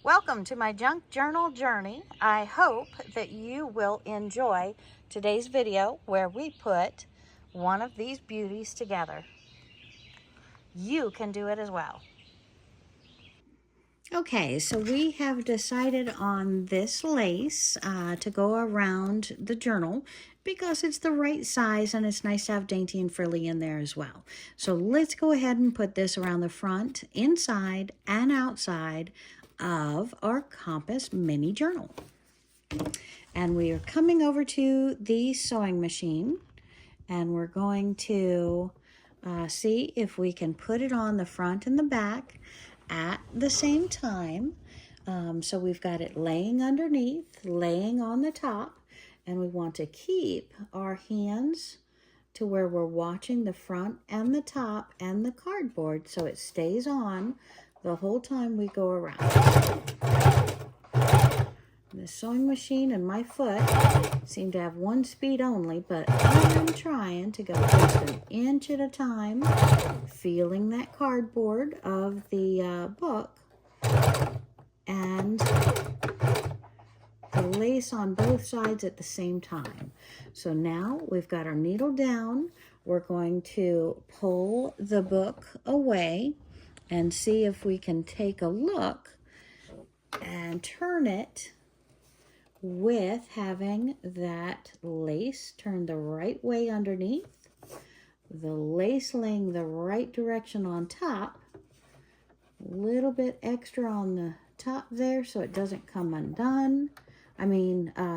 Welcome to my junk journal journey. I hope that you will enjoy today's video where we put one of these beauties together. You can do it as well. Okay, so we have decided on this lace to go around the journal because it's the right size and it's nice to have dainty and frilly in there as well. So let's go ahead and put this around the front, inside, and outside of our Compass mini journal. And we are coming over to the sewing machine and we're going to see if we can put it on the front and the back at the same time. So we've got it laying underneath, laying on the top, and we want to keep our hands to where we're watching the front and the top and the cardboard so it stays on the whole time we go around. The sewing machine and my foot seem to have one speed only, but I'm trying to go just an inch at a time, feeling that cardboard of the book and the lace on both sides at the same time. So now we've got our needle down. We're going to pull the book away and see if we can take a look and turn it with having that lace turned the right way underneath, the lace laying the right direction on top, a little bit extra on the top there so it doesn't come undone.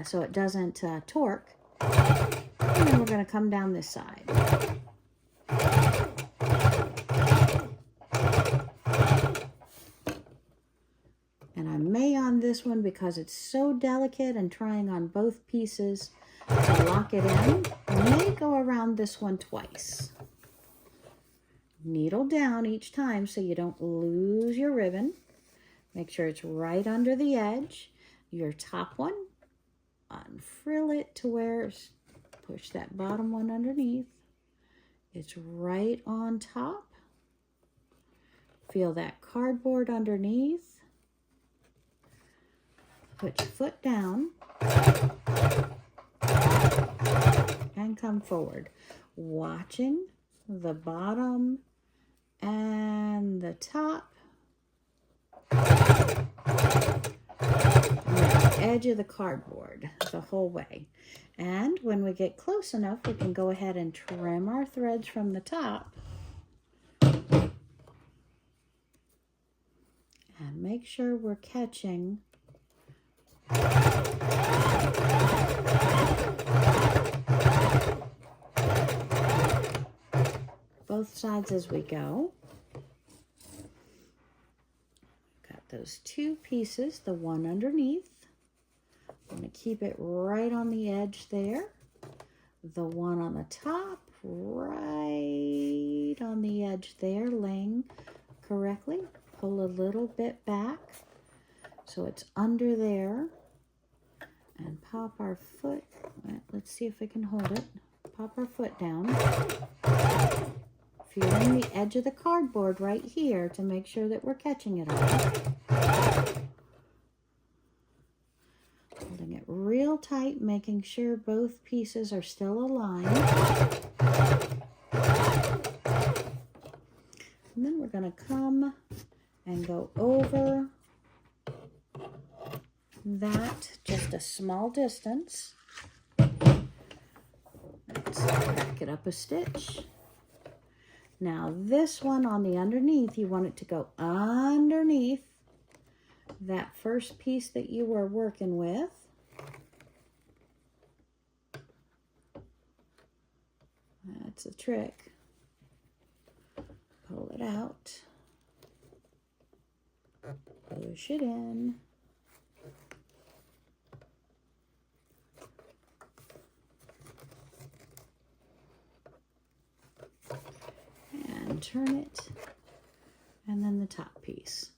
So it doesn't torque. And then we're going to come down this side. And I may on this one because it's so delicate and trying on both pieces to lock it in. I may go around this one twice. Needle down each time so you don't lose your ribbon. Make sure it's right under the edge. Your top one, unfrill it to where, push that bottom one underneath. It's right on top. Feel that cardboard underneath. Put your foot down and come forward, watching the bottom and the top and the edge of the cardboard the whole way. And when we get close enough, we can go ahead and trim our threads from the top and make sure we're catching both sides as we go. Got those two pieces, the one underneath. I'm going to keep it right on the edge there. The one on the top, right on the edge there, laying correctly. Pull a little bit back so it's under there. And pop our foot, let's see if we can hold it. Pop our foot down. Feeling the edge of the cardboard right here to make sure that we're catching it all. Holding it real tight, making sure both pieces are still aligned. And then we're going to come and go over that just a small distance. Let's back it up a stitch. Now this one on the underneath, you want it to go underneath that first piece that you were working with. That's a trick. Pull it out. Push it in. And turn it, and then the top piece.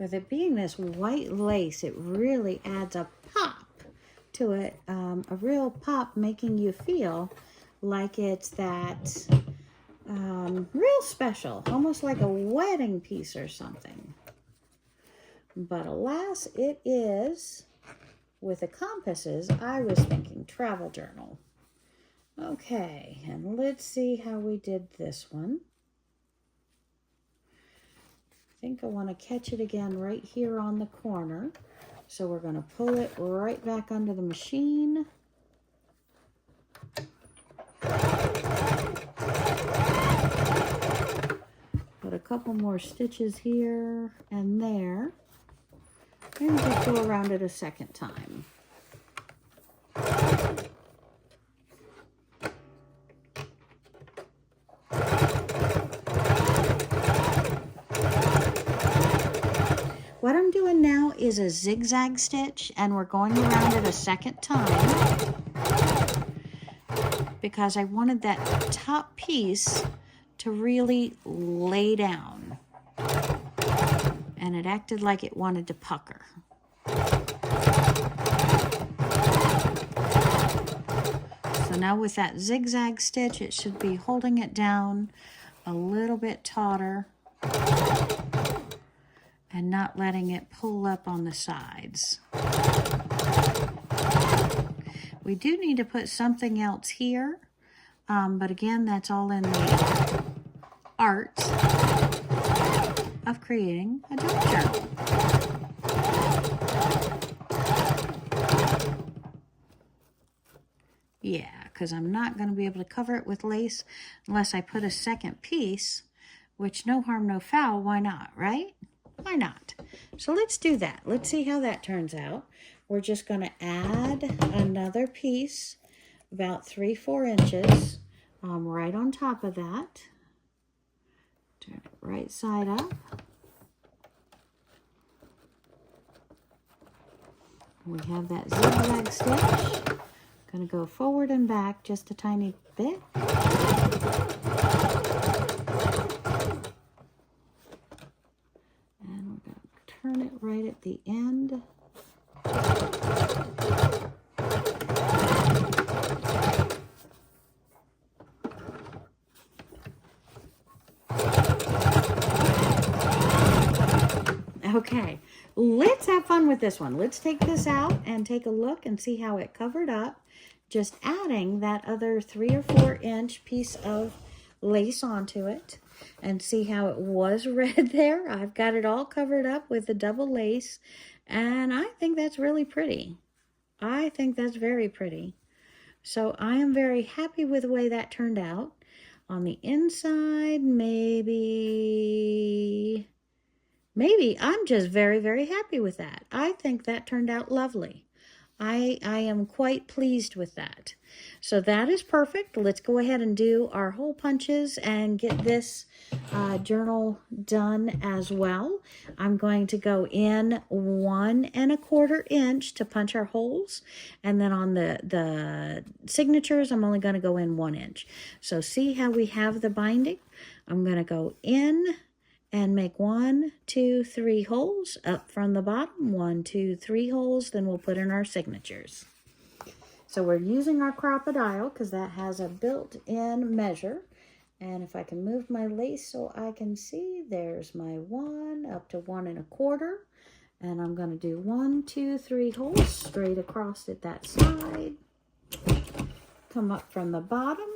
with it being this white lace, it really adds a pop to it, a real pop, making you feel like it's that real special, almost like a wedding piece or something. But alas, it is, with the compasses, I was thinking travel journal. Okay, and let's see how we did this one. I think I want to catch it again right here on the corner. So we're going to pull it right back under the machine. Put a couple more stitches here and there. And just go around it a second time. What I'm doing now is a zigzag stitch, and we're going around it a second time because I wanted that top piece to really lay down, and it acted like it wanted to pucker. So now with that zigzag stitch, it should be holding it down a little bit tauter and not letting it pull up on the sides. We do need to put something else here, but again, that's all in the art of creating a junk journal. Yeah, because I'm not going to be able to cover it with lace unless I put a second piece, which no harm, no foul. Why not, right? Why not? So let's do that. Let's see how that turns out. We're just going to add another piece, about 3-4 inches, right on top of that. Turn it right side up. We have that zigzag stitch. Going to go forward and back just a tiny bit. Turn it right at the end. Okay, let's have fun with this one. Let's take this out and take a look and see how it covered up. Just adding that other 3 or 4 inch piece of lace onto it, and see how it was red there. I've got it all covered up with the double lace, and I think that's really pretty. I think that's very pretty. So I am very happy with the way that turned out. On the inside, maybe I'm just very, very happy with that. I think that turned out lovely. I am quite pleased with that. So that is perfect. Let's go ahead and do our hole punches and get this journal done as well. I'm going to go in 1 1/4 inch to punch our holes. And then on the signatures, I'm only going to go in 1 inch. So see how we have the binding? I'm going to go in and make 1, 2, 3 holes up from the bottom. 1, 2, 3 holes. Then we'll put in our signatures. So we're using our Crop-A-Dile because that has a built-in measure. And if I can move my lace so I can see, there's my 1 up to 1 1/4. And I'm going to do 1, 2, 3 holes straight across at that side. Come up from the bottom.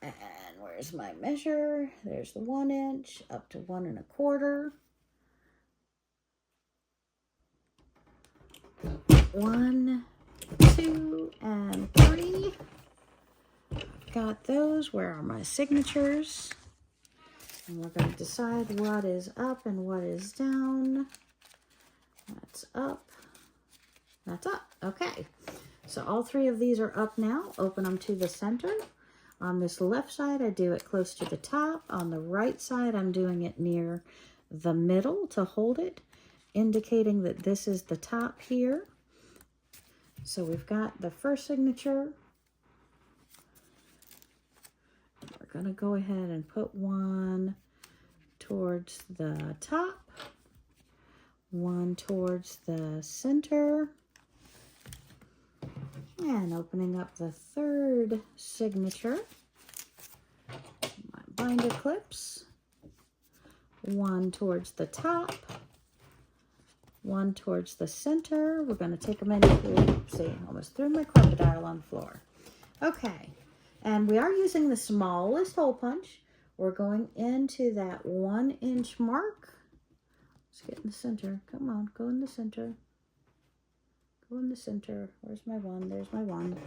And where's my measure? There's the 1 inch up to 1 1/4. 1, 2, and 3. Got those. Where are my signatures? And we're going to decide what is up and what is down. That's up. That's up. Okay. So all 3 of these are up now. Open them to the center. On this left side, I do it close to the top. On the right side, I'm doing it near the middle to hold it, indicating that this is the top here. So we've got the first signature. We're going to go ahead and put one towards the top, one towards the center, and opening up the third signature, my binder clips, one towards the top, one towards the center. We're going to take them in through, see, almost threw my crocodile on the floor. Okay, and we are using the smallest hole punch. We're going into that 1 inch mark. Let's get in the center. Come on, go in the center. Go in the center. Where's my one? There's my one.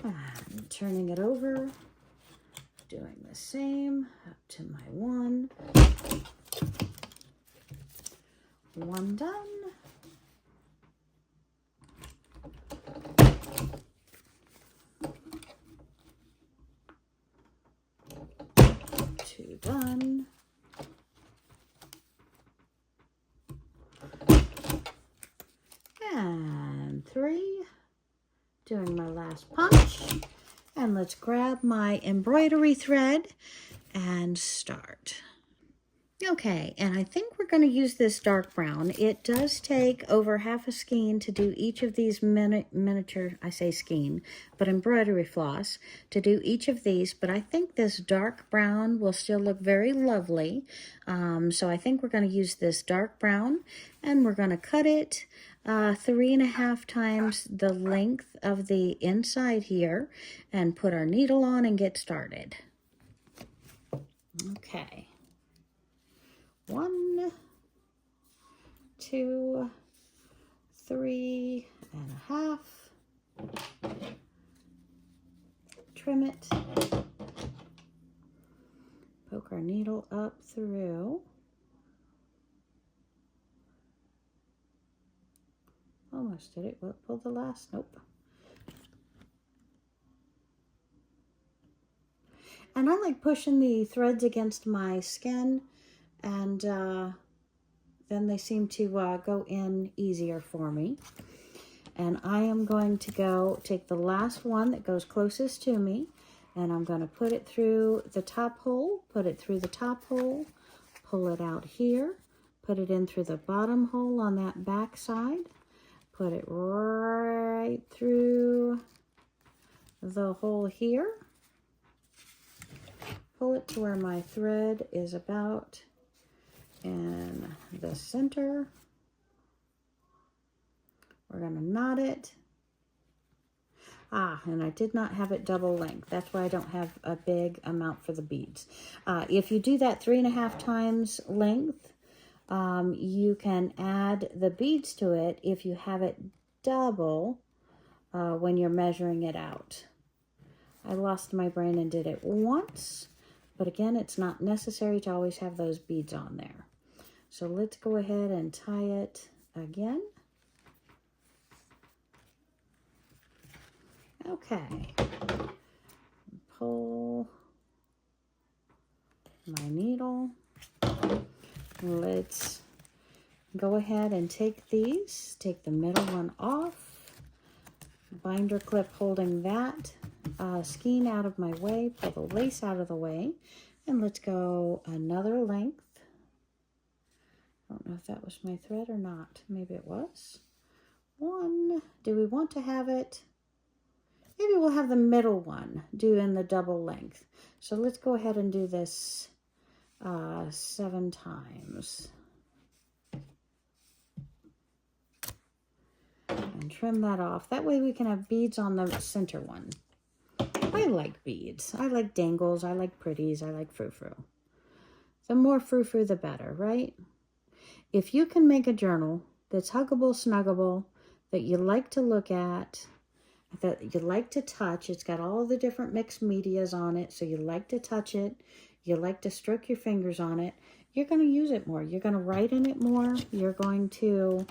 And turning it over. Doing the same up to my one. One done. Two done. And three. Doing my last punch. And let's grab my embroidery thread and start. Okay, and I think we're going to use this dark brown. It does take over half a skein to do each of these miniature, I say skein, but embroidery floss to do each of these. But I think this dark brown will still look very lovely. So I think we're going to use this dark brown, and we're going to cut it 3.5 times the length of the inside here and put our needle on and get started. Okay. 1, 2, 3.5. Trim it. Poke our needle up through. Almost did it. We'll pull the last. Nope. And I like pushing the threads against my skin, and then they seem to go in easier for me. And I am going to go take the last one that goes closest to me, and I'm going to put it through the top hole, put it through the top hole, pull it out here, put it in through the bottom hole on that back side, put it right through the hole here, pull it to where my thread is about in the center. We're going to knot it. And I did not have it double length. That's why I don't have a big amount for the beads. If you do that 3.5 times length, you can add the beads to it if you have it double when you're measuring it out. I lost my brain and did it once, but again, it's not necessary to always have those beads on there. So let's go ahead and tie it again. Okay. Pull my needle. Let's go ahead and take these. Take the middle one off. Binder clip holding that skein out of my way. Pull the lace out of the way. And let's go another length. I don't know if that was my thread or not. Maybe it was. One. Do we want to have it? Maybe we'll have the middle one do in the double length. So let's go ahead and do this 7 times. And trim that off. That way we can have beads on the center one. I like beads. I like dangles. I like pretties. I like frou-frou. The more frou-frou, the better, right? If you can make a journal that's huggable, snuggable, that you like to look at, that you like to touch, it's got all the different mixed medias on it, so you like to touch it, you like to stroke your fingers on it, you're going to use it more. You're going to write in it more. You're going to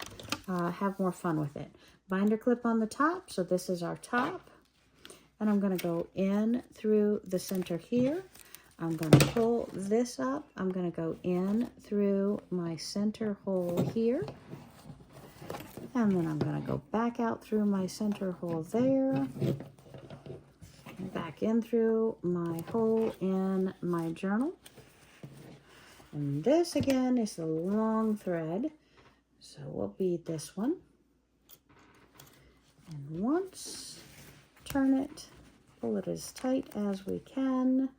have more fun with it. Binder clip on the top, so this is our top. And I'm going to go in through the center here. I'm going to pull this up. I'm going to go in through my center hole here. And then I'm going to go back out through my center hole there. Back in through my hole in my journal. And this again is the long thread. So we'll bead this one. And once, turn it, pull it as tight as we can.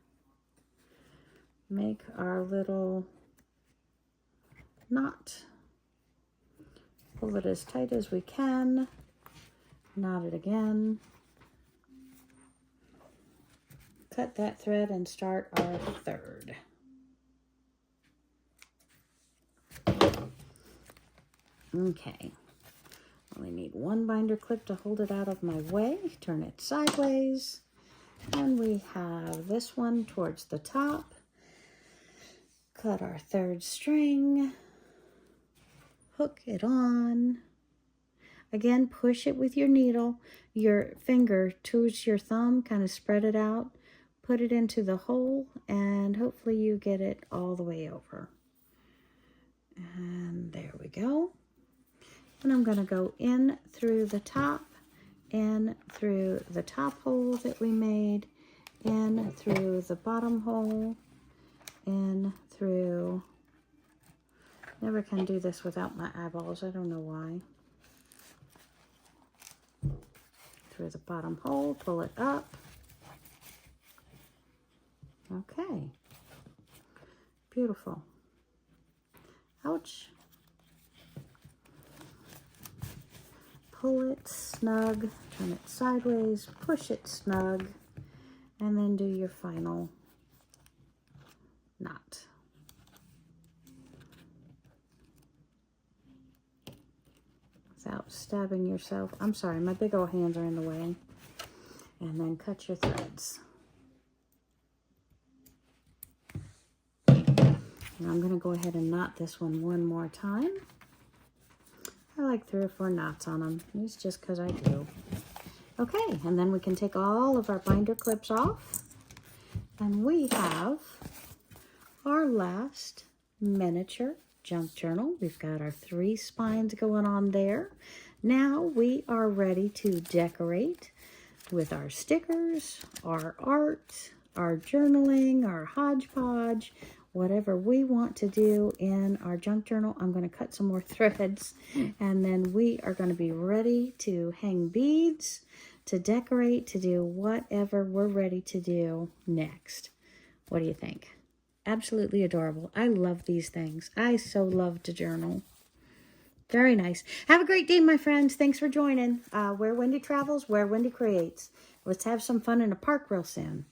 Make our little knot. Pull it as tight as we can. Knot it again. Cut that thread and start our third. Okay. Only need one binder clip to hold it out of my way. Turn it sideways. And we have this one towards the top. Cut our third string. Hook it on. Again, push it with your needle. Your finger towards your thumb, kind of spread it out. Put it into the hole, and hopefully you get it all the way over. And there we go. And I'm going to go in through the top, in through the top hole that we made, in through the bottom hole, in through... Never can do this without my eyeballs. I don't know why. Through the bottom hole, pull it up. Okay. Beautiful. Ouch. Pull it snug, turn it sideways, push it snug, and then do your final knot. Without stabbing yourself. I'm sorry, my big old hands are in the way. And then cut your threads. And I'm going to go ahead and knot this one more time. I like 3 or 4 knots on them. It's just because I do. Okay, and then we can take all of our binder clips off. And we have our last miniature junk journal. We've got our 3 spines going on there. Now we are ready to decorate with our stickers, our art, our journaling, our hodgepodge, whatever we want to do in our junk journal. I'm going to cut some more threads, and then we are going to be ready to hang beads, to decorate, to do whatever we're ready to do next. What do you think? Absolutely adorable. I love these things. I so love to journal. Very nice. Have a great day, my friends. Thanks for joining. Where Wendy travels, where Wendy creates. Let's have some fun in a park real soon.